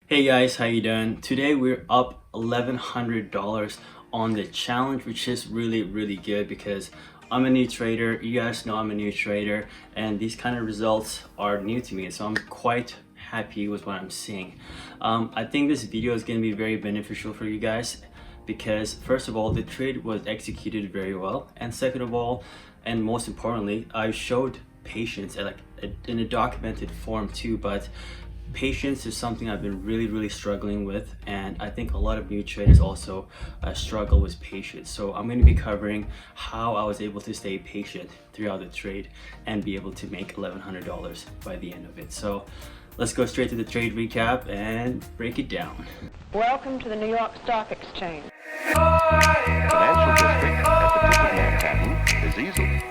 Hey guys, how you doing? Today we're up $1,100 on the challenge, which is really good because I'm a new trader. You guys know I'm a new trader and these kind of results are new to me, so I'm quite happy with what I'm seeing. I think this video is going to be very beneficial for you guys because first of all, the trade was executed very well, and second of all, and most importantly, I showed patience in a documented form too. But patience is something I've been really struggling with, and I think a lot of new traders also struggle with patience. So I'm going to be covering how I was able to stay patient throughout the trade and be able to make $1,100 by the end of it. So let's go straight to the trade recap and break it down. Welcome to the New York Stock Exchange. Financial district at the tip of Manhattan is easily.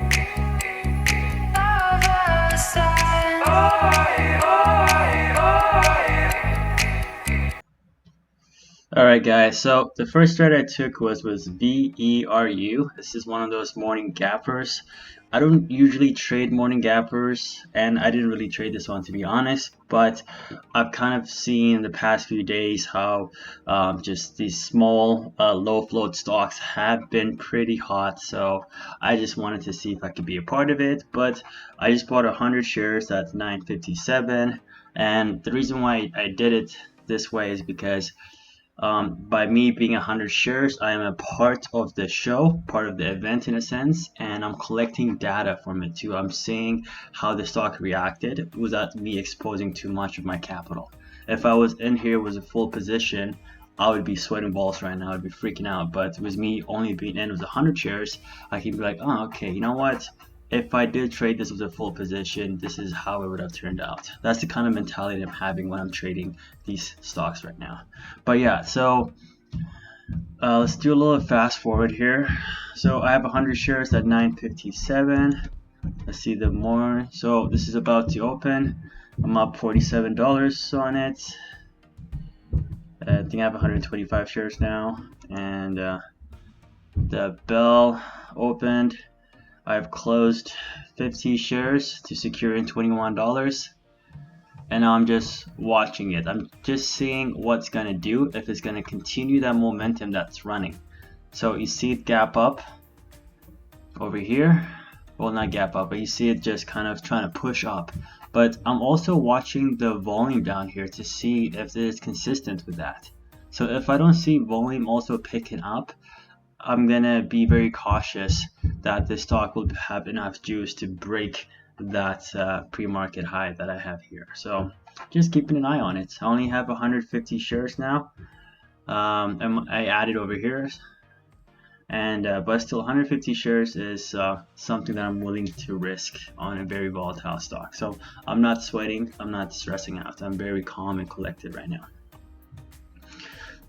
Alright guys, so the first trade I took was VERU. This is one of those morning gappers. I don't usually trade morning gappers, and I didn't really trade this one to be honest, but I've kind of seen in the past few days how just these small low float stocks have been pretty hot, so I just wanted to see if I could be a part of it. But I just bought 100 shares at $9.57, and the reason why I did it this way is because by me being 100 shares, I am a part of the show, part of the event in a sense, and I'm collecting data from it too. I'm seeing how the stock reacted without me exposing too much of my capital. If I was in here with a full position, I would be sweating balls right now. I'd be freaking out. But with me only being in with 100 shares, I can be like, oh, okay, you know what? If I did trade this with a full position, this is how it would have turned out. That's the kind of mentality I'm having when I'm trading these stocks right now. But yeah, so let's do a little fast forward here. So I have 100 shares at $9.57. Let's see the more. So this is about to open. I'm up $47 on it. I think I have 125 shares now, and the bell opened. I've closed 50 shares to secure in $21, and now I'm just watching it. I'm just seeing what's gonna do, if it's gonna continue that momentum that's running. So you see it gap up over here. Well, not gap up, but you see it just kind of trying to push up. But I'm also watching the volume down here to see if it is consistent with that. So if I don't see volume also picking up, I'm gonna be very cautious that this stock will have enough juice to break that pre-market high that I have here. So just keeping an eye on it. I only have 150 shares now, and I added over here, and but still 150 shares is something that I'm willing to risk on a very volatile stock. So I'm not sweating, I'm not stressing out. I'm very calm and collected right now.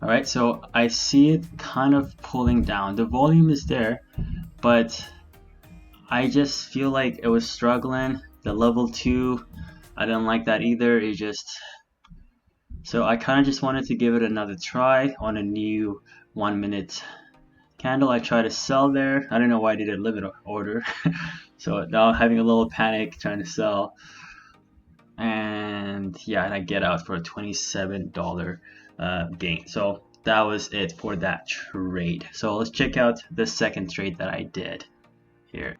Alright, so I see it kind of pulling down. The volume is there, but I just feel like it was struggling. The level 2, I didn't like that either. So I kind of just wanted to give it another try on a new 1 minute candle. I tried to sell there. I don't know why I did a limit order. So now I'm having a little panic trying to sell. And yeah, and I get out for a $27 gain. So that was it for that trade. So let's check out the second trade that I did here.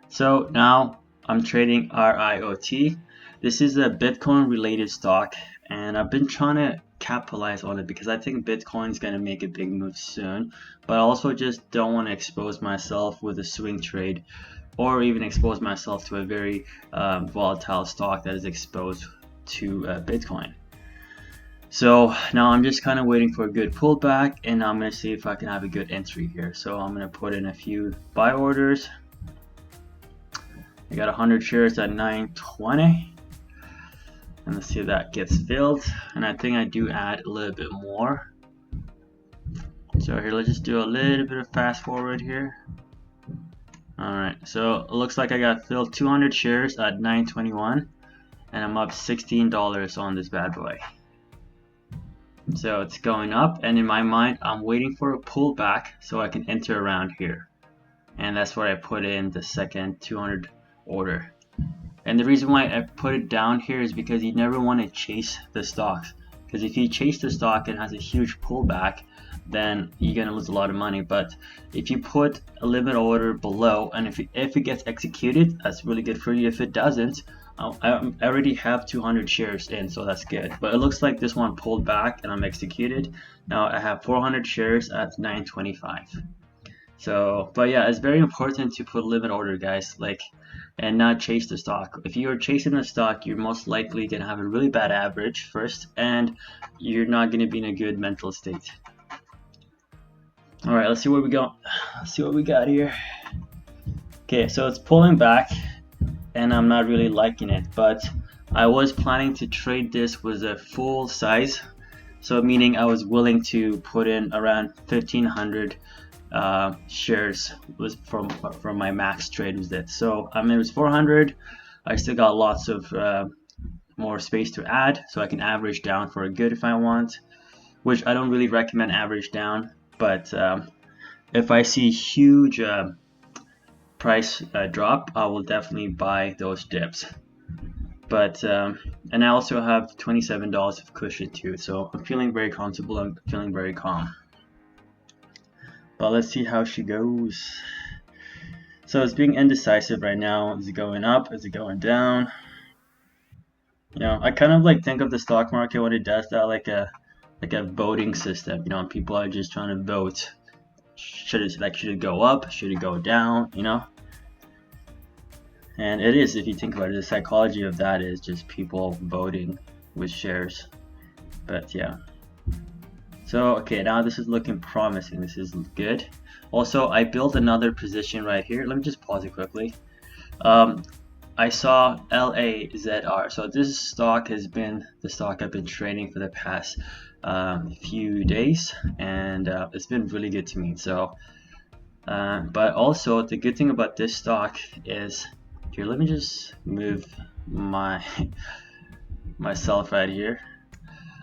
So now I'm trading RIOT. This is a Bitcoin related stock, and I've been trying to capitalize on it because I think Bitcoin is going to make a big move soon, but I also just don't want to expose myself with a swing trade or even expose myself to a very volatile stock that is exposed to Bitcoin. So now I'm just kind of waiting for a good pullback, and I'm going to see if I can have a good entry here. So I'm going to put in a few buy orders. I got 100 shares at $9.20, and let's see if that gets filled. And I think I do add a little bit more. So here, let's just do a little bit of fast forward here. Alright, so it looks like I got filled 200 shares at $9.21, and I'm up $16 on this bad boy. So it's going up, and in my mind I'm waiting for a pullback so I can enter around here, and that's where I put in the second 200 order. And the reason why I put it down here is because you never want to chase the stocks. because if you chase the stock and it has a huge pullback, then you're gonna lose a lot of money. But if you put a limit order below, and if it gets executed, that's really good for you. If it doesn't, I already have 200 shares in, so that's good. But it looks like this one pulled back and I'm executed. Now I have 400 shares at 9.25. So, but yeah, it's very important to put a limit order, guys, like, and not chase the stock. If you're chasing the stock, you're most likely gonna have a really bad average first, and you're not gonna be in a good mental state. All right, let's see where we go. Let's see what we got here. Okay, so it's pulling back, and I'm not really liking it, but I was planning to trade this with a full size, so meaning I was willing to put in around 1,500 shares was from my max trade was it. So it was 400. I still got lots of more space to add, so I can average down for a good if I want, which I don't really recommend average down, but if I see huge price drop, I will definitely buy those dips. But and I also have $27 of cushion too, so I'm feeling very comfortable. I'm feeling very calm. But let's see how she goes. So it's being indecisive right now. Is it going up? Is it going down? You know, I kind of like think of the stock market when it does that like a voting system. You know, people are just trying to vote. Should it go up? Should it go down? You know. And it is, if you think about it, the psychology of that is just people voting with shares. But yeah. So, okay, now this is looking promising. This is good. Also, I built another position right here. Let me just pause it quickly. I saw LAZR. So this stock has been the stock I've been trading for the past few days, and it's been really good to me. So, but also the good thing about this stock is, here, let me just move myself right here.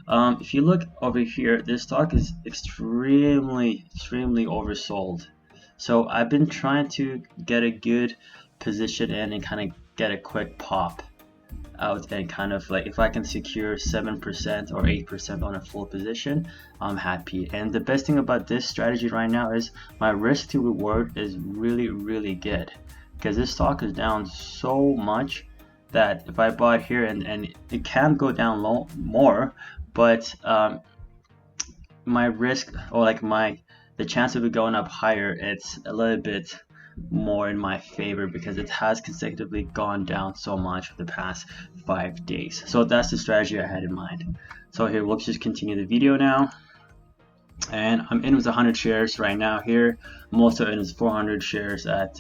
If you look over here, this stock is extremely oversold. So I've been trying to get a good position in and kind of get a quick pop out, and kind of like if I can secure 7% or 8% on a full position, I'm happy. And the best thing about this strategy right now is my risk to reward is really good, because this stock is down so much that if I bought here, and it can go down low more, but my risk, or like the chance of it going up higher, it's a little bit more in my favor because it has consecutively gone down so much for the past 5 days. So that's the strategy I had in mind. So here, let's just continue the video now. And I'm in with 100 shares right now here. I'm also in with 400 shares at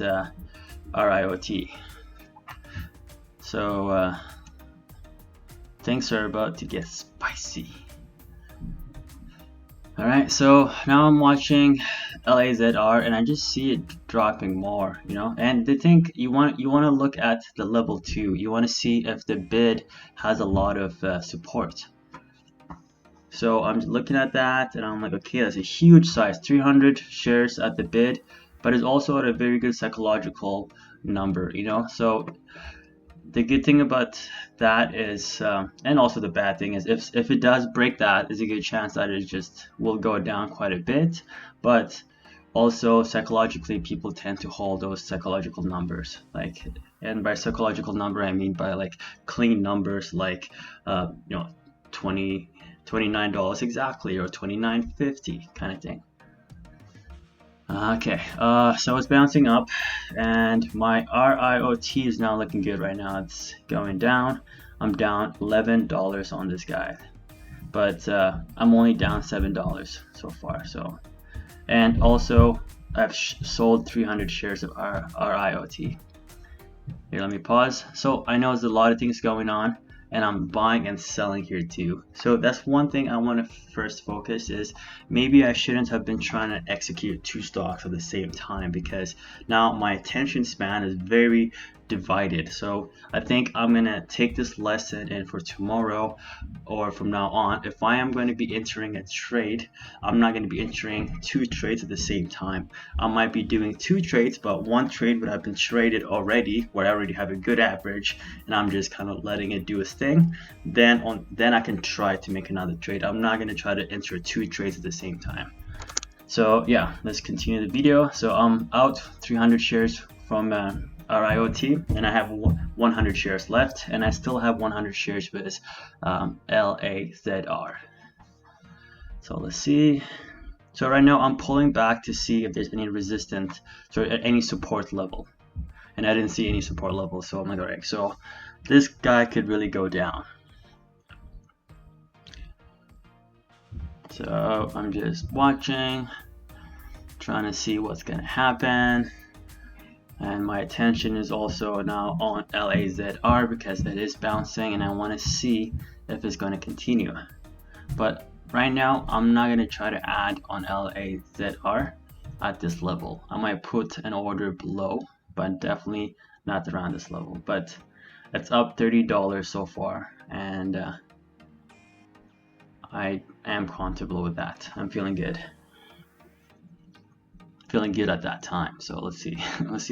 RIOT. So things are about to get spicy. Alright, so now I'm watching LAZR, and I just see it dropping more, you know. And the thing, you want to look at the level 2. You want to see if the bid has a lot of support. So I'm looking at that, and I'm like, okay, that's a huge size, 300 shares at the bid, but it's also at a very good psychological number, you know. So the good thing about that is, and also the bad thing is, if it does break that, there's a good chance that it just will go down quite a bit. But also psychologically, people tend to hold those psychological numbers, like, and by psychological number I mean by like clean numbers, like you know, $29 exactly, or $29.50 kind of thing. Okay, so it's bouncing up, and my RIOT is now looking good right now. It's going down. I'm down $11 on this guy, but I'm only down $7 so far. So, and also I've sold 300 shares of RIOT. Here, let me pause. So I know there's a lot of things going on, and I'm buying and selling here too. So that's one thing I want to first focus is, maybe I shouldn't have been trying to execute 2 stocks at the same time, because now my attention span is very divided. So I think I'm gonna take this lesson in for tomorrow or from now on. If I am going to be entering a trade, I'm not going to be entering 2 trades at the same time. I might be doing 2 trades, but 1 trade would have been traded already, where I already have a good average, and I'm just kind of letting it do its thing. Then I can try to make another trade. I'm not going to try to enter 2 trades at the same time. So yeah, let's continue the video. So I'm out 300 shares from RIOT, and I have 100 shares left, and I still have 100 shares with LAZR. So let's see. So right now I'm pulling back to see if there's any resistance or any support level, and I didn't see any support level. So I'm like, all right, so this guy could really go down. So I'm just watching, trying to see what's gonna happen, and my attention is also now on LAZR because it is bouncing, and I want to see if it's going to continue. But right now I'm not going to try to add on LAZR at this level. I might put an order below, but definitely not around this level. But it's up $30 so far, and I am comfortable with that. I'm feeling good at that time. So let's see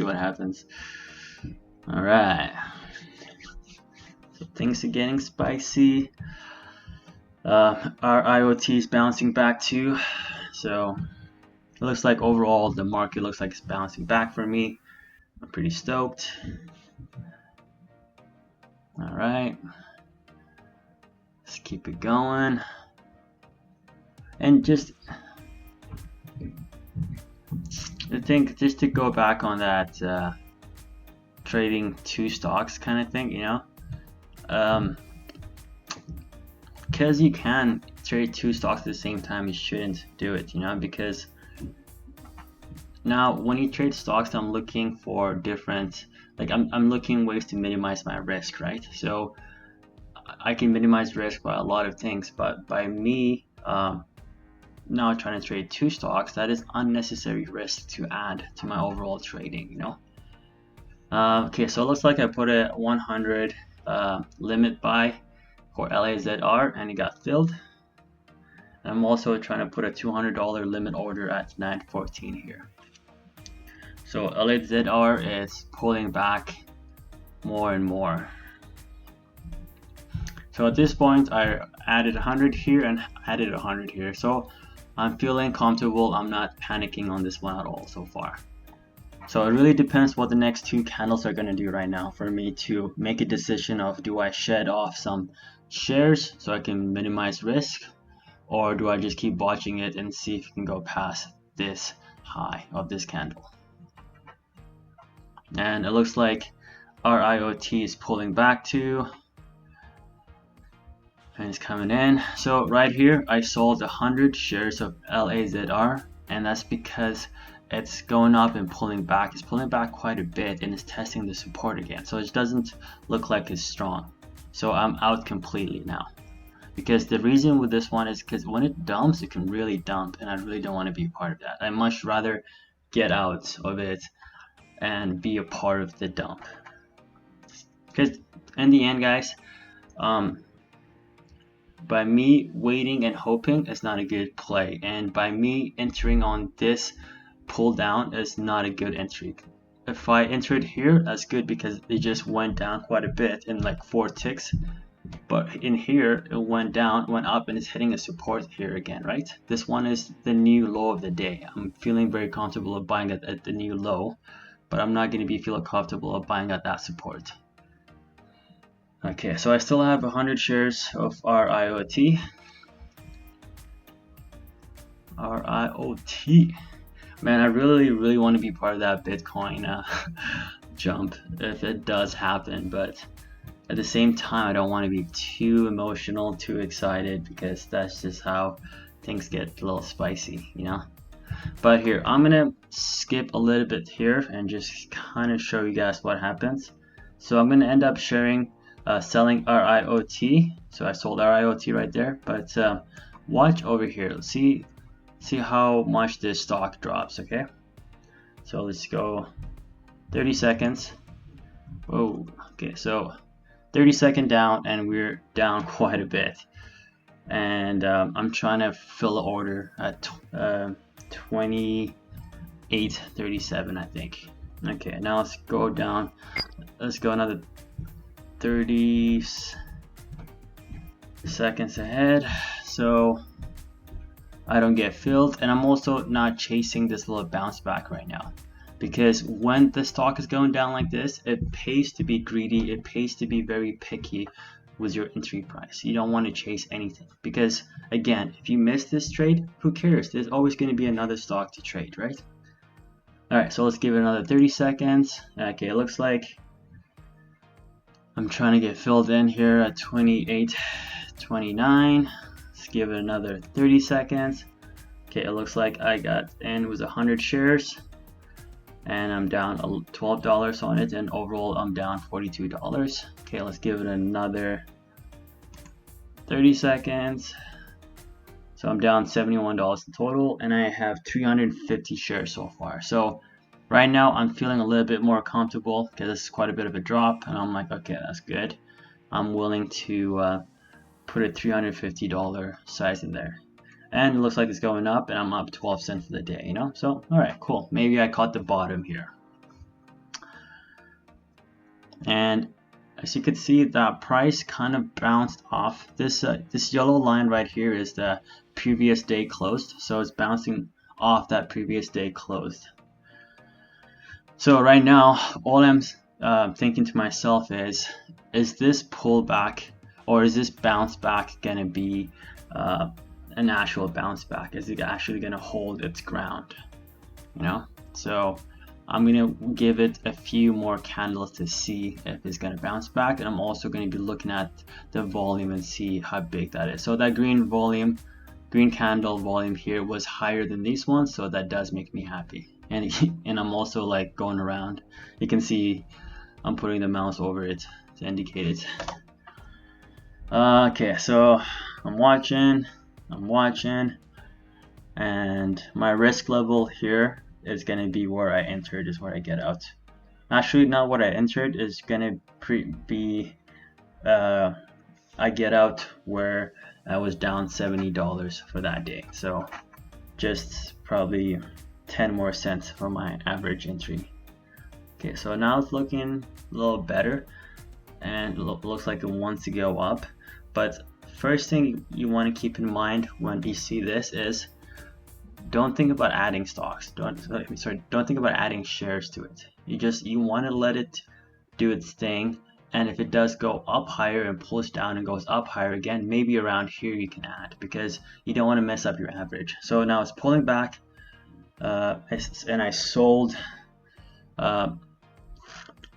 what happens. All right, so things are getting spicy. Our IoT is bouncing back too, so it looks like overall the market looks like it's bouncing back for me. I'm pretty stoked. All right, let's keep it going. And just I think just to go back on that trading 2 stocks kind of thing, you know, because you can trade 2 stocks at the same time, you shouldn't do it, you know, because now when you trade stocks, I'm looking for different, like I'm looking ways to minimize my risk, right? So I can minimize risk by a lot of things, but by me now trying to trade 2 stocks, that is unnecessary risk to add to my overall trading, you know. Okay, so it looks like I put a 100 limit buy for LAZR, and it got filled. I'm also trying to put a $200 limit order at 914 here. So LAZR is pulling back more and more. So at this point I added 100 here and added 100 here, so I'm feeling comfortable. I'm not panicking on this one at all so far. So it really depends what the next 2 candles are going to do right now for me to make a decision of, do I shed off some shares so I can minimize risk, or do I just keep watching it and see if it can go past this high of this candle. And it looks like our IoT is pulling back too, and it's coming in. So right here I sold 100 shares of LAZR, and that's because it's going up and pulling back. It's pulling back quite a bit, and it's testing the support again, so it doesn't look like it's strong. So I'm out completely now, because the reason with this one is because when it dumps, it can really dump, and I really don't want to be a part of that. I much rather get out of it and be a part of the dump, because in the end, guys, by me waiting and hoping is not a good play, and by me entering on this pull down is not a good entry. If I entered here, that's good because it just went down quite a bit in like 4 ticks, but in here it went down, went up, and it's hitting a support here again, right? This one is the new low of the day. I'm feeling very comfortable of buying it at the new low, but I'm not going to be feeling comfortable of buying at that support. Okay, so I still have 100 shares of RIOT. Man, I really want to be part of that Bitcoin jump if it does happen, but at the same time I don't want to be too emotional, too excited, because that's just how things get a little spicy, you know. But here, I'm gonna skip a little bit here and just kind of show you guys what happens. So I'm gonna end up selling RIOT. So I sold RIOT right there, but watch over here. Let's see how much this stock drops. Okay, so let's go 30 seconds. Whoa, okay, so 30-second down, and we're down quite a bit. And I'm trying to fill the order at 28.37, I think. Okay, now let's go down. Let's go another 30 seconds ahead, so I don't get filled. And I'm also not chasing this little bounce back right now, because when the stock is going down like this, it pays to be greedy, it pays to be very picky with your entry price. You don't want to chase anything, because again, if you miss this trade, who cares? There's always going to be another stock to trade, right? Alright, so let's give it another 30 seconds. Okay, it looks like I'm trying to get filled in here at 28.29. Let's give it another 30 seconds. Okay, it looks like I got in with 100 shares, and I'm down $12 on it, and overall I'm down $42. Okay, let's give it another 30 seconds. So I'm down $71 in total, and I have 350 shares so far. So right now I'm feeling a little bit more comfortable, because this is quite a bit of a drop, and I'm like, okay, that's good. I'm willing to put a $350 size in there. And it looks like it's going up, and I'm up 12 cents for the day, you know? So, alright, cool. Maybe I caught the bottom here. And as you can see, that price kind of bounced off. This yellow line right here is the previous day closed. So it's bouncing off that previous day closed. So right now, all I'm thinking to myself is this pullback, or is this bounce back going to be an actual bounce back? Is it actually going to hold its ground, you know? So I'm going to give it a few more candles to see if it's going to bounce back, and I'm also going to be looking at the volume and see how big that is. So that green candle volume here was higher than these ones, so that does make me happy. And I'm also like going around. You can see I'm putting the mouse over it to indicate it. Okay, so I'm watching, and my risk level here is going to be where I entered is where I get out. Actually, not what I entered, is going to be I get out where I was down $70 for that day. So just probably 10 more cents for my average entry. Okay, so now it's looking a little better, and it looks like it wants to go up. But first thing you want to keep in mind when you see this is, don't think about adding stocks. Don't think about adding shares to it. You want to let it do its thing, and if it does go up higher and pulls down and goes up higher again, maybe around here you can add, because you don't want to mess up your average. So now it's pulling back, and I sold. I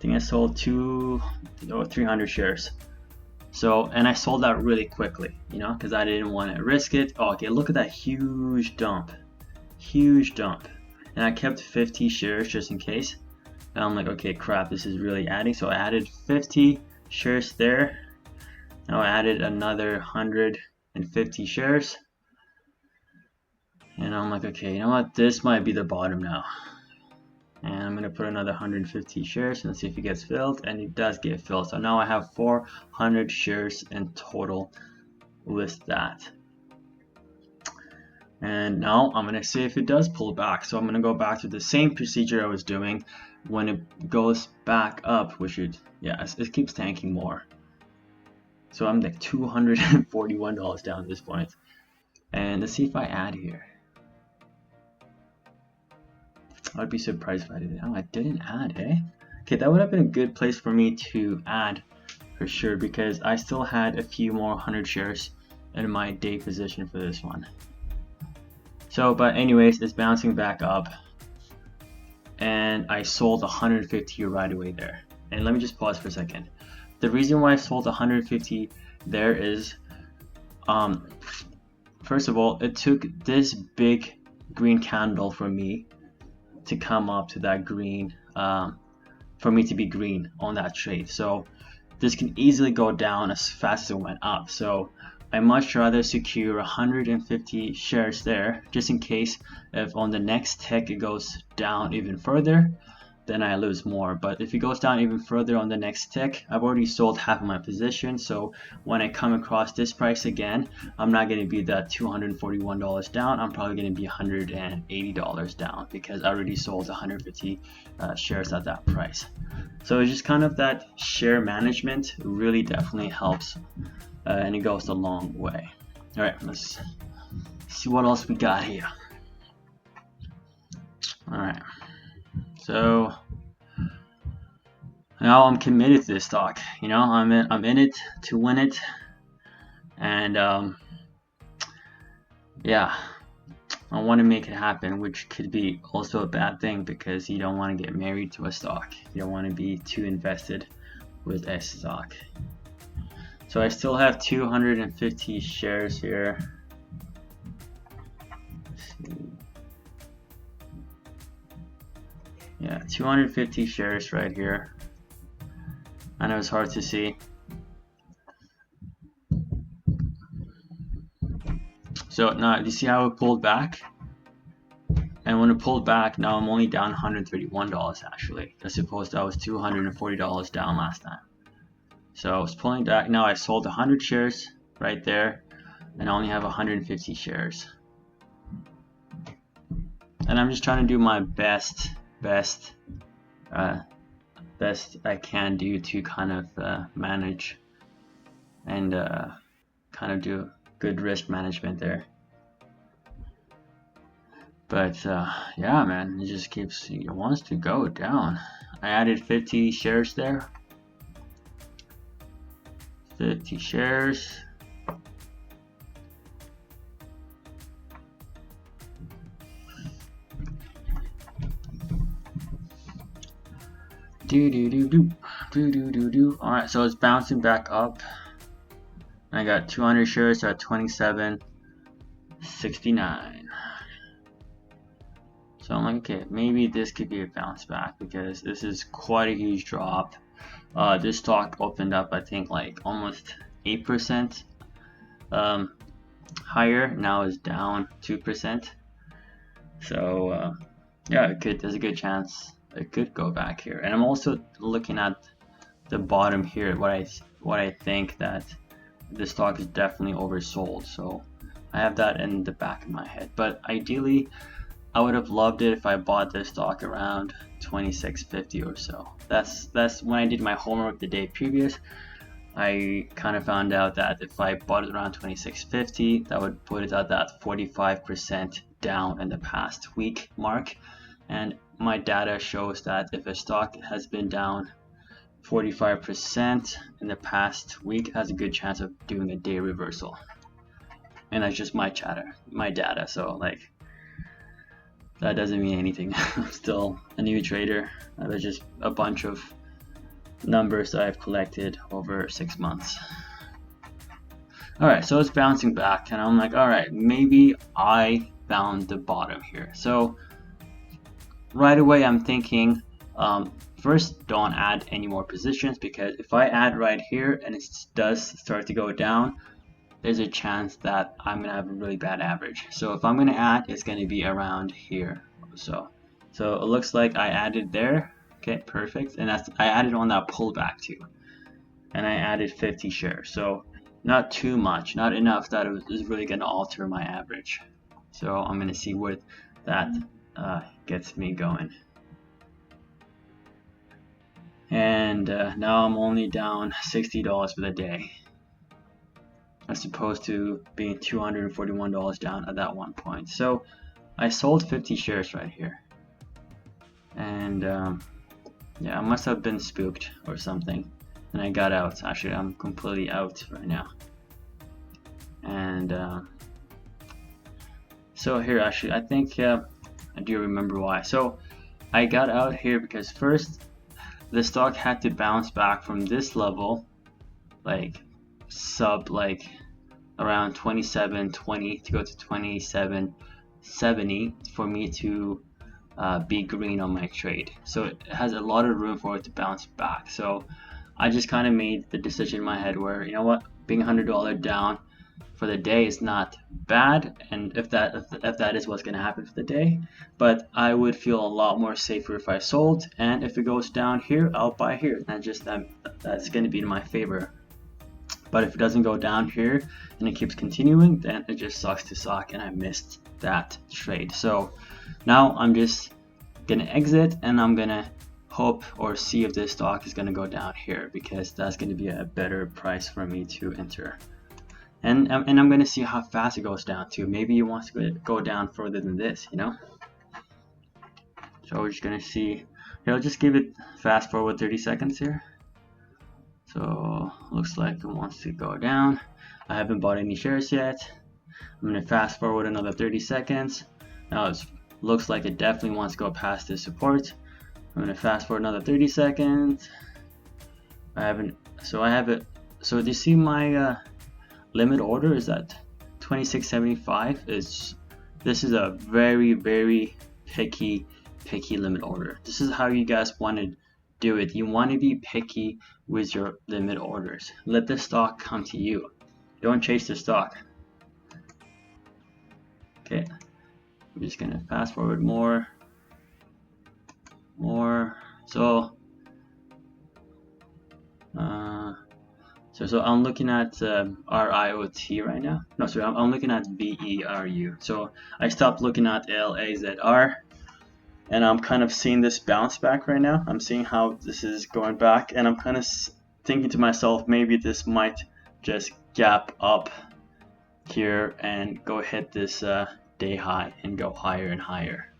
think I sold 300 shares. So, and I sold that really quickly, you know, because I didn't want to risk it. Oh, okay, look at that huge dump, and I kept 50 shares just in case. And I'm like, okay, crap, this is really adding. So I added 50 shares there. Now I added another 150 shares, and I'm like, okay, you know what, this might be the bottom now. And I'm going to put another 150 shares and see if it gets filled, and it does get filled. So now I have 400 shares in total with that. And now I'm going to see if it does pull back. So I'm going to go back to the same procedure I was doing. When it goes back up, which it keeps tanking more. So I'm like $241 down at this point. And let's see if I add here. I'd be surprised if I didn't. Oh, I didn't add, eh? Okay, that would have been a good place for me to add for sure, because I still had a few more 100 shares in my day position for this one. So, but anyways, it's bouncing back up, and I sold 150 right away there. And let me just pause for a second. The reason why I sold 150 there is, first of all, it took this big green candle for me to come up to that green, for me to be green on that trade. So this can easily go down as fast as it went up. So I much rather secure 150 shares there, just in case if on the next tick it goes down even further, then I lose more. But if it goes down even further on the next tick, I've already sold half of my position, so when I come across this price again, I'm not going to be that $241 down. I'm probably going to be $180 down because I already sold 150 shares at that price. So it's just kind of that share management really definitely helps, and it goes a long way. All right, let's see what else we got here. All right, so now I'm committed to this stock. You know, I'm in it to win it, and yeah, I want to make it happen, which could be also a bad thing because you don't want to get married to a stock. You don't want to be too invested with a stock. So I still have 250 shares here. Yeah, 250 shares right here. I know it's hard to see. So now you see how it pulled back? And when it pulled back, now I'm only down $131 actually, as opposed to I was $240 down last time. So I was pulling back. Now I sold 100 shares right there, and I only have 150 shares. And I'm just trying to do my best I can do to kind of manage and kind of do good risk management there. But yeah, man, it just keeps, it wants to go down. I added 50 shares there. 50 shares. Alright, so it's bouncing back up. I got 200 shares at 27.69. So I'm like, okay, maybe this could be a bounce back because this is quite a huge drop. This stock opened up, I think, like almost 8% higher. Now it's down 2%. So yeah, there's a good chance it could go back here. And I'm also looking at the bottom here, what I think that the stock is definitely oversold. So I have that in the back of my head. But ideally, I would have loved it if I bought this stock around 26.50 or so. That's when I did my homework the day previous. I kind of found out that if I bought it around 26.50, that would put it at that 45% down in the past week mark. And my data shows that if a stock has been down 45% in the past week, it has a good chance of doing a day reversal. And that's just my data. So like, that doesn't mean anything. I'm still a new trader. There's just a bunch of numbers that I've collected over 6 months. Alright, so it's bouncing back, and I'm like, alright, maybe I found the bottom here. So right away I'm thinking, first, don't add any more positions, because if I add right here and it does start to go down, there's a chance that I'm gonna have a really bad average. So if I'm gonna add, it's gonna be around here. So it looks like I added there. Okay, perfect. And I added on that pullback too, and I added 50 shares. So not too much, not enough that it is really gonna alter my average. So I'm gonna see where that gets me going. And now I'm only down $60 for the day, as opposed to being $241 down at that one point. So I sold 50 shares right here, and yeah, I must have been spooked or something, and I got out. Actually, I'm completely out right now. And so here, actually, I think I do remember why. So I got out here because first the stock had to bounce back from this level, like around 27.20 to go to 27.70 for me to be green on my trade. So it has a lot of room for it to bounce back. So I just kind of made the decision in my head where, you know what, being $100 down, for the day is not bad, and if that is what's going to happen for the day, but I would feel a lot more safer if I sold, and if it goes down here, I'll buy here. And that's going to be in my favor. But if it doesn't go down here and it keeps continuing, then it just sucks to suck, and I missed that trade. So now I'm just gonna exit, and I'm gonna hope or see if this stock is gonna go down here, because that's gonna be a better price for me to enter. And I'm gonna see how fast it goes down too. Maybe it wants to go down further than this, you know. So we're just gonna see. Here, I'll just give it fast forward 30 seconds here. So looks like it wants to go down. I haven't bought any shares yet. I'm gonna fast forward another 30 seconds. Now it looks like it definitely wants to go past this support. I'm gonna fast forward another 30 seconds. I have it. So do you see my limit order is at 26.75? This is a very, very picky limit order. This is how you guys want to do it. You want to be picky with your limit orders. Let the stock come to you. Don't chase the stock. Okay, I'm just gonna fast forward more. So I'm looking at RIOT right now. No, sorry, I'm looking at VERU. So I stopped looking at LAZR. And I'm kind of seeing this bounce back right now. I'm seeing how this is going back, and I'm kind of thinking to myself, maybe this might just gap up here and go hit this day high and go higher and higher.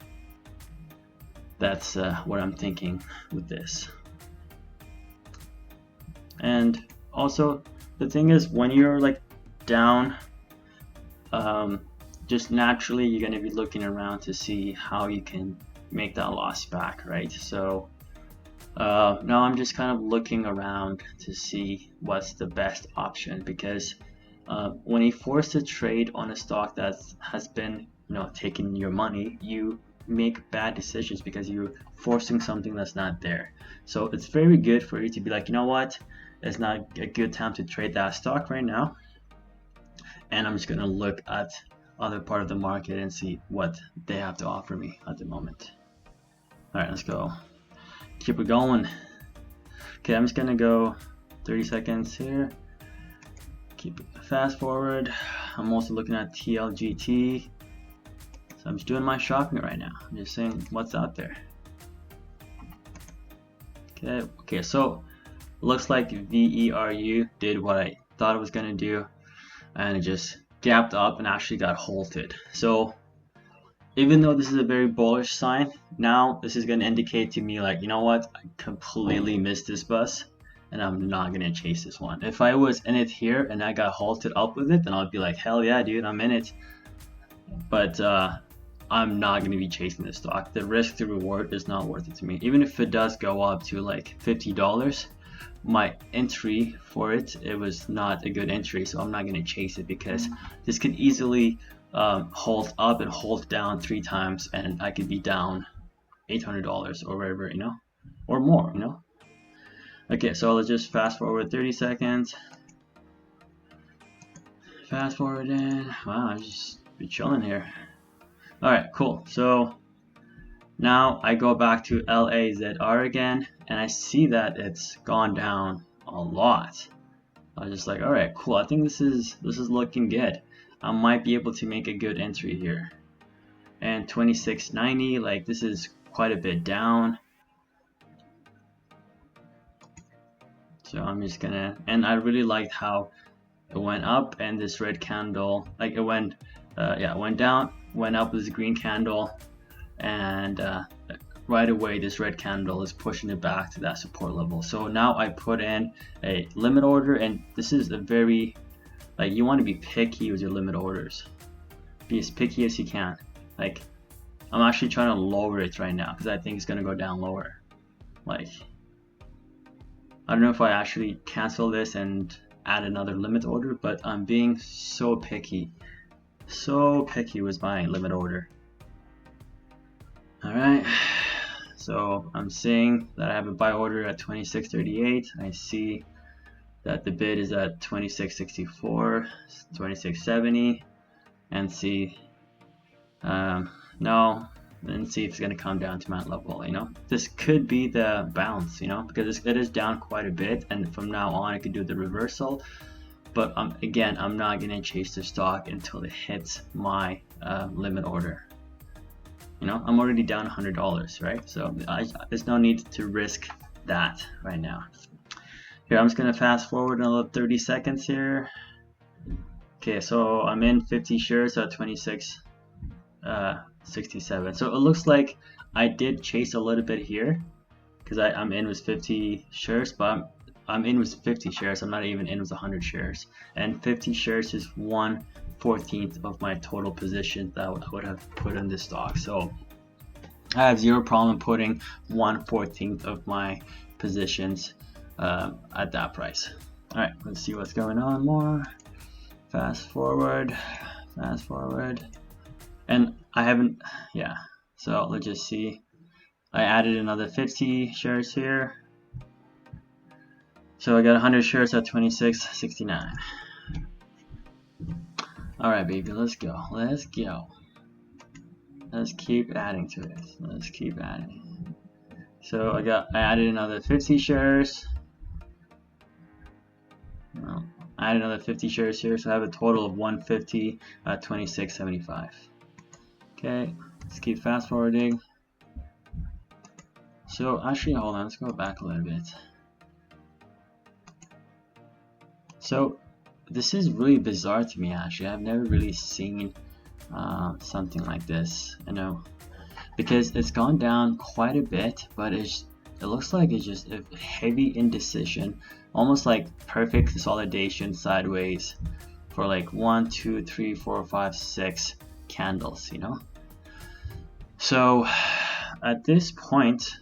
That's what I'm thinking with this. And also, the thing is, when you're like down, just naturally you're going to be looking around to see how you can make that loss back, right? So now I'm just kind of looking around to see what's the best option, because when you force a trade on a stock that has been, taking your money, you make bad decisions because you're forcing something that's not there. So it's very good for you to be like, you know what, it's not a good time to trade that stock right now, and I'm just gonna look at other part of the market and see what they have to offer me at the moment. All right, let's go. Keep it going. Okay, I'm just gonna go 30 seconds here. Keep it fast forward. I'm also looking at TLGT. So I'm just doing my shopping right now. I'm just saying what's out there. Okay, so looks like VERU did what I thought it was gonna do, and it just gapped up and actually got halted. So even though this is a very bullish sign, now this is going to indicate to me like, you know what, I completely missed this bus, and I'm not going to chase this one. If I was in it here and I got halted up with it, then I'd be like, hell yeah, dude, I'm in it. But I'm not going to be chasing this stock. The risk to reward is not worth it to me. Even if it does go up to like $50, my entry for it was not a good entry, so I'm not going to chase it, because this could easily hold up and hold down 3 times, and I could be down $800 or whatever, or more, Okay, so let's just fast forward 30 seconds. Fast forward in. Wow, I just be chilling here. Alright, cool. So now I go back to LAZR again, and I see that it's gone down a lot. I was just like, alright, cool. I think this is looking good. I might be able to make a good entry here. And 26.90, like, this is quite a bit down. So I'm just gonna, and I really liked how it went up, and this red candle, like it went down, went up with this green candle, and right away this red candle is pushing it back to that support level. So now I put in a limit order, and this is a very, like, you want to be picky with your limit orders. Be as picky as you can. Like, I'm actually trying to lower it right now because I think it's gonna go down lower. Like, I don't know if I actually cancel this and add another limit order, but I'm being so picky with my limit order. Alright, so I'm seeing that I have a buy order at 26.38. I see that the bid is at 26.64, 26.70, and see, no, and see if it's going to come down to that level. You know, this could be the bounce, you know, because it is down quite a bit, and from now on it could do the reversal. But again, I'm not going to chase the stock until it hits my limit order. You know, I'm already down $100, right? So there's no need to risk that right now. Here, I'm just going to fast forward another 30 seconds here. Okay, so I'm in 50 shares at 26.67. So it looks like I did chase a little bit here because I'm in with 50 shares, but I'm in with 50 shares. I'm not even in with 100 shares. And 50 shares is 1/14 of my total position that I would have put in this stock. So I have zero problem putting 1/14 of my positions at that price. All right, let's see what's going on more. Fast forward, and I haven't, yeah. So let's just see. I added another 50 shares here. So I got 100 shares at 26.69. All right, baby, let's go. Let's keep adding to it. Let's keep adding. So I added another 50 shares. Well, I added another 50 shares here, so I have a total of 150 at 26.75. Okay, let's keep fast forwarding. So actually, hold on, let's go back a little bit. So this is really bizarre to me. Actually, I've never really seen something like this, you know, because it's gone down quite a bit, but it looks like it's just a heavy indecision, almost like perfect consolidation sideways for like 1, 2, 3, 4, 5, 6 candles, you know. So at this point,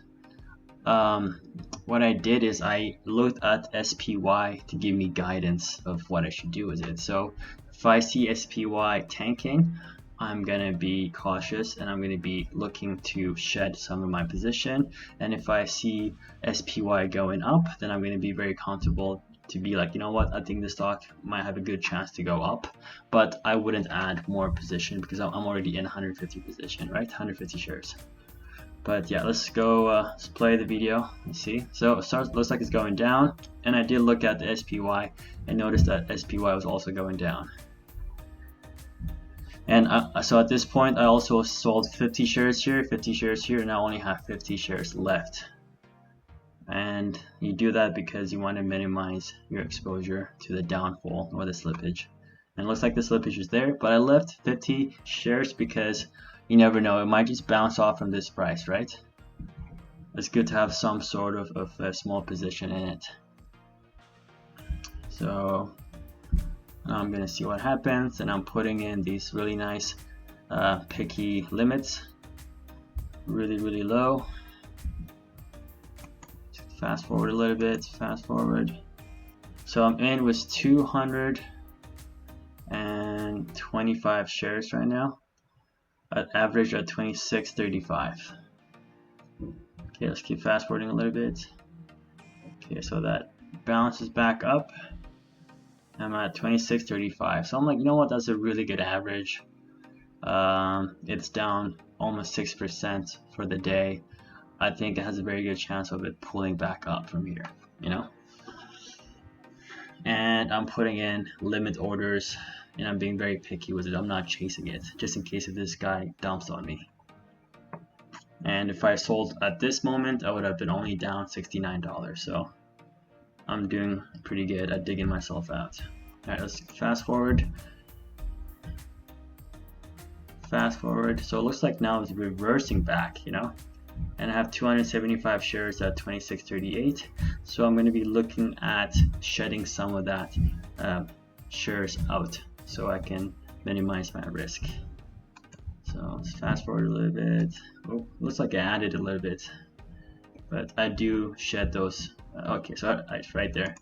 what I did is I looked at SPY to give me guidance of what I should do with it. So if I see SPY tanking, I'm gonna be cautious and I'm gonna be looking to shed some of my position. And if I see SPY going up, then I'm gonna be very comfortable to be like, you know what, I think the stock might have a good chance to go up, but I wouldn't add more position because I'm already in 150 position, right? 150 shares. But yeah, let's go, let's play the video and see. So it looks like it's going down, and I did look at the SPY and noticed that SPY was also going down. And so at this point, I also sold 50 shares here, 50 shares here, and I only have 50 shares left. And you do that because you want to minimize your exposure to the downfall or the slippage. And it looks like the slippage is there, but I left 50 shares because you never know, it might just bounce off from this price, right? It's good to have some sort of a small position in it. So now I'm gonna see what happens, and I'm putting in these really nice picky limits, really low. Fast forward a little bit, fast forward. So I'm in with 225 shares right now, at average at 26.35. Okay, let's keep fast forwarding a little bit. Okay, so that bounces back up. I'm at 26.35. So I'm like, you know what, that's a really good average. It's down almost 6% for the day. I think it has a very good chance of it pulling back up from here, you know. And I'm putting in limit orders, and I'm being very picky with it. I'm not chasing it, just in case if this guy dumps on me. And if I sold at this moment, I would have been only down $69. So I'm doing pretty good at digging myself out. All right, let's fast forward. Fast forward. So it looks like now it's reversing back, you know. And I have 275 shares at 26.38. So I'm going to be looking at shedding some of that shares out so I can minimize my risk. So let's fast forward a little bit. Oh, looks like I added a little bit, but I do shed those. Okay, so it's right there.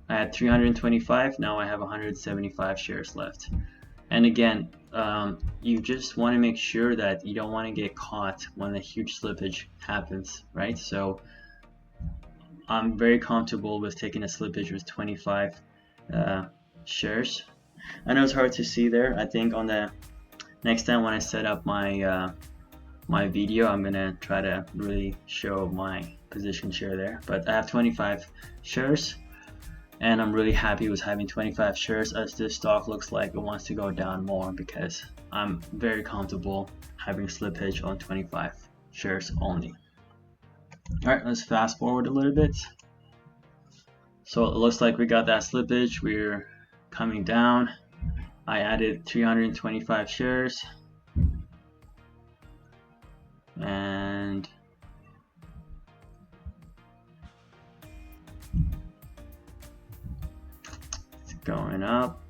I had 325. Now I have 175 shares left. And again, you just want to make sure that you don't want to get caught when a huge slippage happens, right? So I'm very comfortable with taking a slippage with 25 shares. I know it's hard to see there. I think on the next time when I set up my my video, I'm gonna try to really show my position share there. But I have 25 shares, and I'm really happy with having 25 shares, as this stock looks like it wants to go down more, because I'm very comfortable having slippage on 25 shares only. Alright, let's fast forward a little bit. So it looks like we got that slippage. We're coming down. I added 325 shares, and it's going up.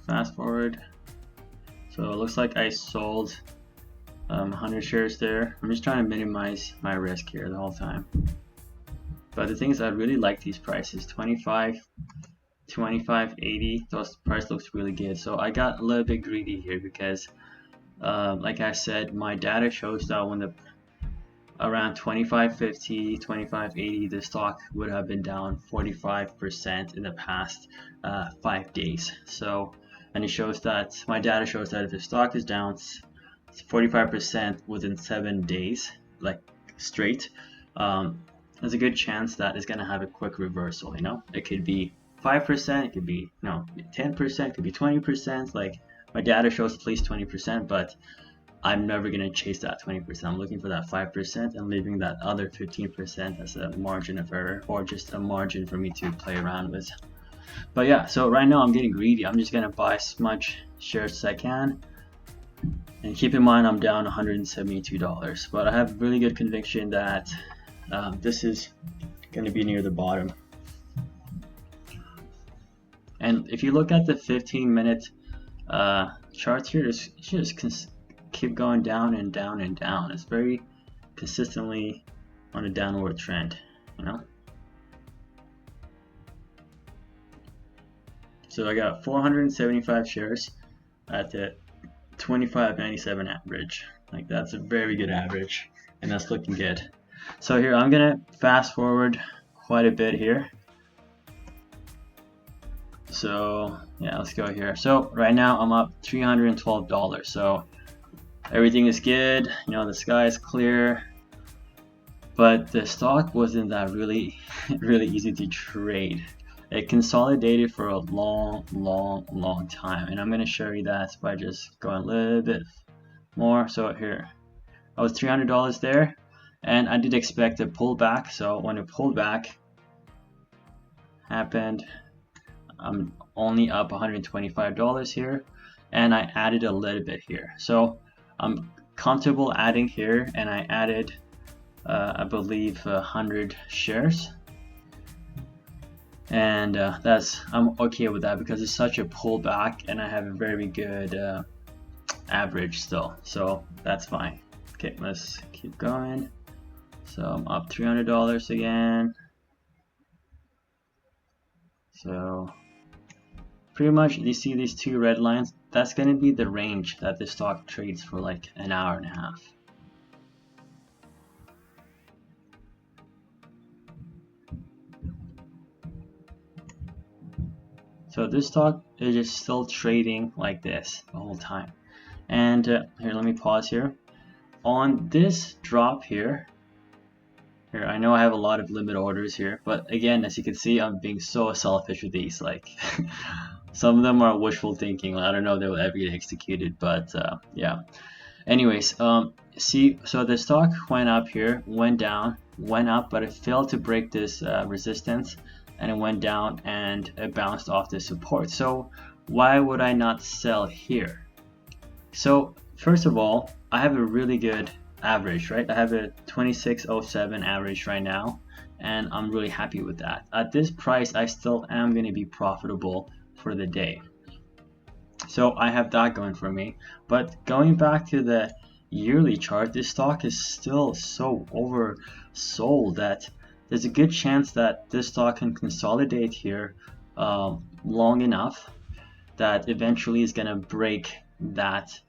Fast forward. So it looks like I sold 100 shares there. I'm just trying to minimize my risk here the whole time. But the thing is, I really like these prices. 25, 25, 80. Those price looks really good. So I got a little bit greedy here because, like I said, my data shows that when the around 25.50, 25.80, the stock would have been down 45% in the past 5 days. So, and it shows that my data shows that if the stock is down 45% within 7 days, like straight, there's a good chance that it's gonna have a quick reversal. You know, it could be 5%, it could be 10%, it could be 20%. Like, my data shows at least 20%, but I'm never gonna chase that 20%. I'm looking for that 5% and leaving that other 15% as a margin of error, or just a margin for me to play around with. But yeah, so right now I'm getting greedy. I'm just gonna buy as much shares as I can. And keep in mind, I'm down $172, but I have really good conviction that this is going to be near the bottom. And if you look at the 15-minute charts here, it's just keep going down and down and down. It's very consistently on a downward trend, you know. So I got 475 shares at the 25.97 average. Like, that's a very good average, and that's looking good. So here I'm gonna fast forward quite a bit here. So yeah, let's go here. So right now I'm up $312. So everything is good. You know, the sky is clear, but the stock wasn't that really easy to trade. It consolidated for a long time, and I'm going to show you that by just going a little bit more. So here, I was $300 there, and I did expect a pullback. So when a pullback happened, I'm only up $125 here, and I added a little bit here. So I'm comfortable adding here, and I added, I believe, 100 shares. And I'm okay with that because it's such a pullback, and I have a very good average still, so that's fine. Okay, let's keep going. So I'm up $300 again. So pretty much, you see these two red lines, that's going to be the range that the stock trades for like an hour and a half. So this stock is just still trading like this the whole time. And here, let me pause here. On this drop here, I know I have a lot of limit orders here, but again, as you can see, I'm being so selfish with these. Like, some of them are wishful thinking. I don't know if they will ever get executed, but yeah. Anyways, see, so the stock went up here, went down, went up, but it failed to break this resistance, and it went down and it bounced off the support. So why would I not sell here? So first of all, I have a really good average, right? I have a 26.07 average right now, and I'm really happy with that. At this price, I still am going to be profitable for the day. So I have that going for me. But going back to the yearly chart, this stock is still so oversold that there's a good chance that this stock can consolidate here long enough that eventually is going to break that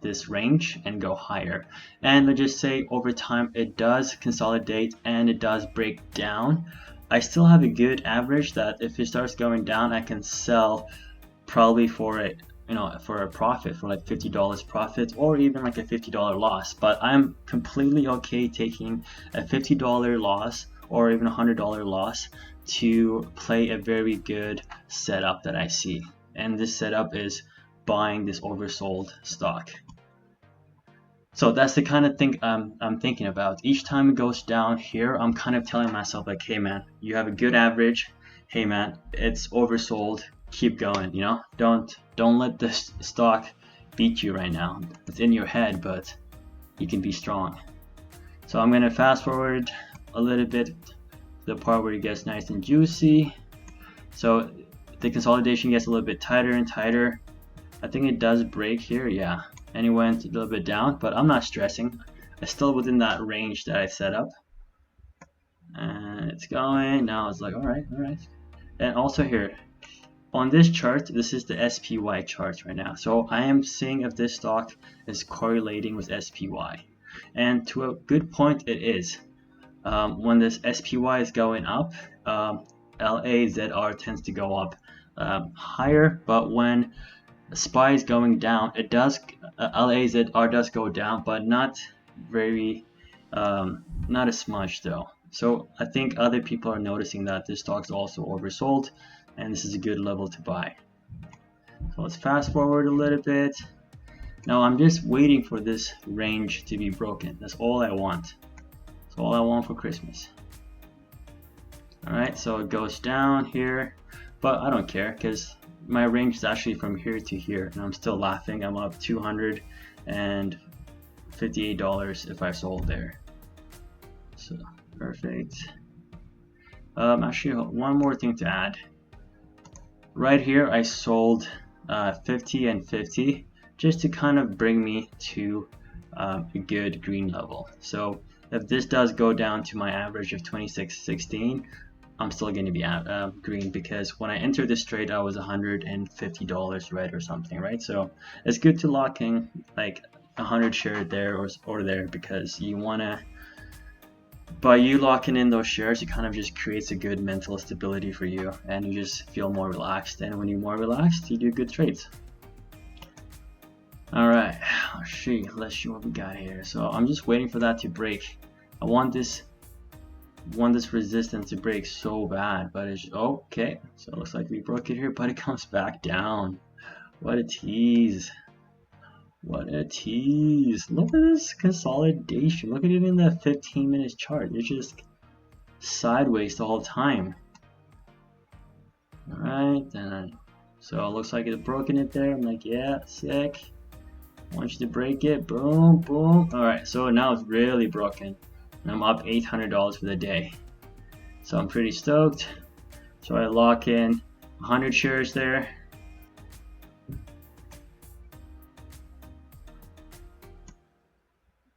this range and go higher. And let's just say over time it does consolidate and it does break down. I still have a good average that if it starts going down, I can sell probably for it, for a profit, for like $50 profit or even like a $50 loss. But I'm completely okay taking a $50 loss or even a $100 loss to play a very good setup that I see. And this setup is buying this oversold stock. So that's the kind of thing I'm thinking about. Each time it goes down here, I'm kind of telling myself like, hey man, you have a good average. Hey man, it's oversold. Keep going, Don't let this stock beat you right now. It's in your head, but you can be strong. So I'm gonna fast forward a little bit to the part where it gets nice and juicy. So the consolidation gets a little bit tighter and tighter. I think it does break here, yeah. And it went a little bit down, but I'm not stressing. It's still within that range that I set up. And it's going, now it's like, all right. And also here, on this chart, this is the SPY chart right now. So I am seeing if this stock is correlating with SPY. And to a good point, it is. When this SPY is going up, LAZR tends to go up higher, but when SPY is going down, it does LAZR does go down, but not very, not as much though. So I think other people are noticing that this stock is also oversold, and this is a good level to buy. So let's fast forward a little bit. Now I'm just waiting for this range to be broken. That's all I want. That's all I want for Christmas. Alright, so it goes down here, but I don't care because my range is actually from here to here, and I'm still laughing. I'm up $258 if I sold there. So perfect. Actually, one more thing to add. Right here, I sold 50 and 50 just to kind of bring me to a good green level. So if this does go down to my average of 26.16, I'm still going to be at green, because when I entered this trade I was $150 red or something, right? So it's good to lock in like 100 shares there or there, because you want to, by you locking in those shares, it kind of just creates a good mental stability for you, and you just feel more relaxed, and when you're more relaxed you do good trades. Alright, let's see what we got here. So I'm just waiting for that to break. I want this resistance to break so bad, but it's okay. So it looks like we broke it here, but it comes back down. What a tease. What a tease. Look at this consolidation. Look at it in the 15-minute chart. It's just sideways the whole time. Alright, then so it looks like it's broken it there. I'm like, yeah, sick. I want you to break it. Boom, boom. Alright, so now it's really broken. And I'm up $800 for the day. So I'm pretty stoked. So I lock in 100 shares there.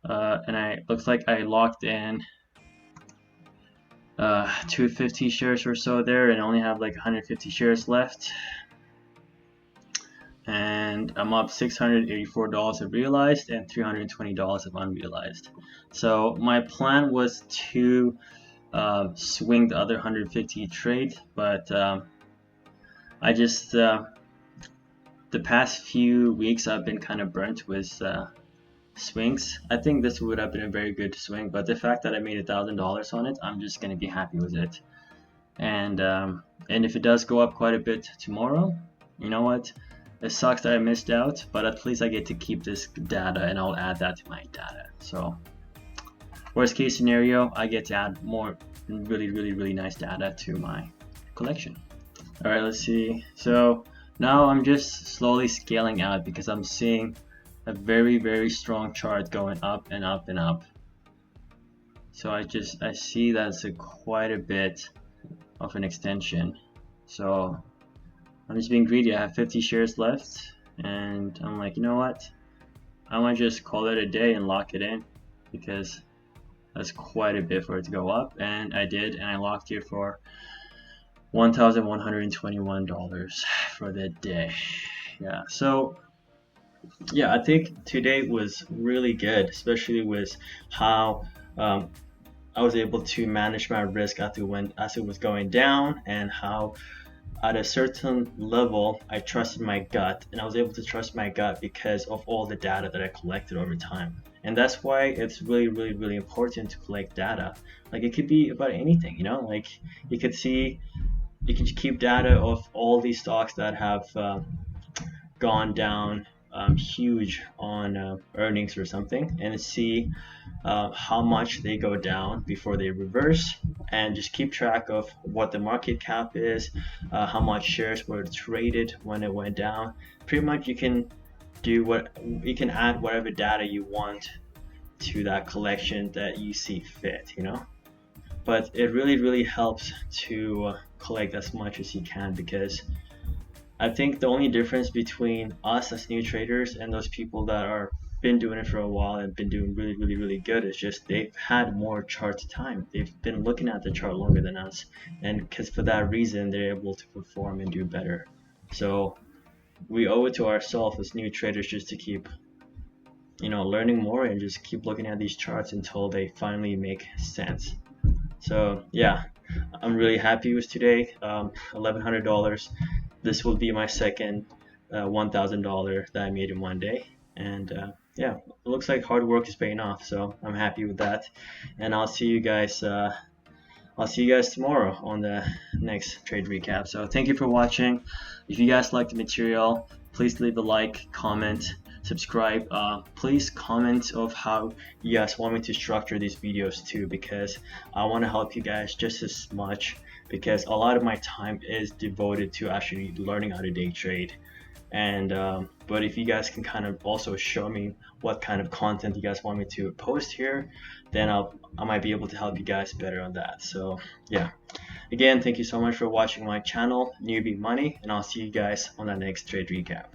And looks like I locked in 250 shares or so there, and only have like 150 shares left. And I'm up $684 of realized and $320 of unrealized. So my plan was to swing the other 150 trade, but I just the past few weeks I've been kind of burnt with swings. I think this would have been a very good swing, but the fact that I made $1,000 on it, I'm just gonna be happy with it. And if it does go up quite a bit tomorrow, you know what? It sucks that I missed out, but at least I get to keep this data, and I'll add that to my data. So worst case scenario, I get to add more really nice data to my collection. All right, let's see. So now I'm just slowly scaling out because I'm seeing a very strong chart going up and up and up. So I see that's quite a bit of an extension. So I'm just being greedy. I have 50 shares left, and I'm like, you know what? I might just call it a day and lock it in, because that's quite a bit for it to go up, and I did, and I locked here for $1,121 for the day. Yeah, so yeah, I think today was really good, especially with how I was able to manage my risk as it was going down, and how at a certain level I trusted my gut, and I was able to trust my gut because of all the data that I collected over time. And that's why it's really important to collect data. Like, it could be about anything, you know, like you could see, you can keep data of all these stocks that have gone down huge on earnings or something, and see how much they go down before they reverse, and just keep track of what the market cap is, how much shares were traded when it went down. Pretty much you can add whatever data you want to that collection that you see fit, you know. But it really helps to collect as much as you can, because I think the only difference between us as new traders and those people that are been doing it for a while and been doing really good is just they've had more chart time. They've been looking at the chart longer than us, and because for that reason they're able to perform and do better. So we owe it to ourselves as new traders just to keep, you know, learning more and just keep looking at these charts until they finally make sense. So yeah, I'm really happy with today. $1,100. This will be my second $1,000 that I made in one day, and yeah, it looks like hard work is paying off. So I'm happy with that, and I'll see you guys. I'll see you guys tomorrow on the next trade recap. So thank you for watching. If you guys like the material, please leave a like, comment, subscribe. Please comment of how you guys want me to structure these videos too, because I want to help you guys just as much, because a lot of my time is devoted to actually learning how to day trade. And but if you guys can kind of also show me what kind of content you guys want me to post here, then I might be able to help you guys better on that. So yeah, again, thank you so much for watching my channel, Newbie Money, and I'll see you guys on the next trade recap.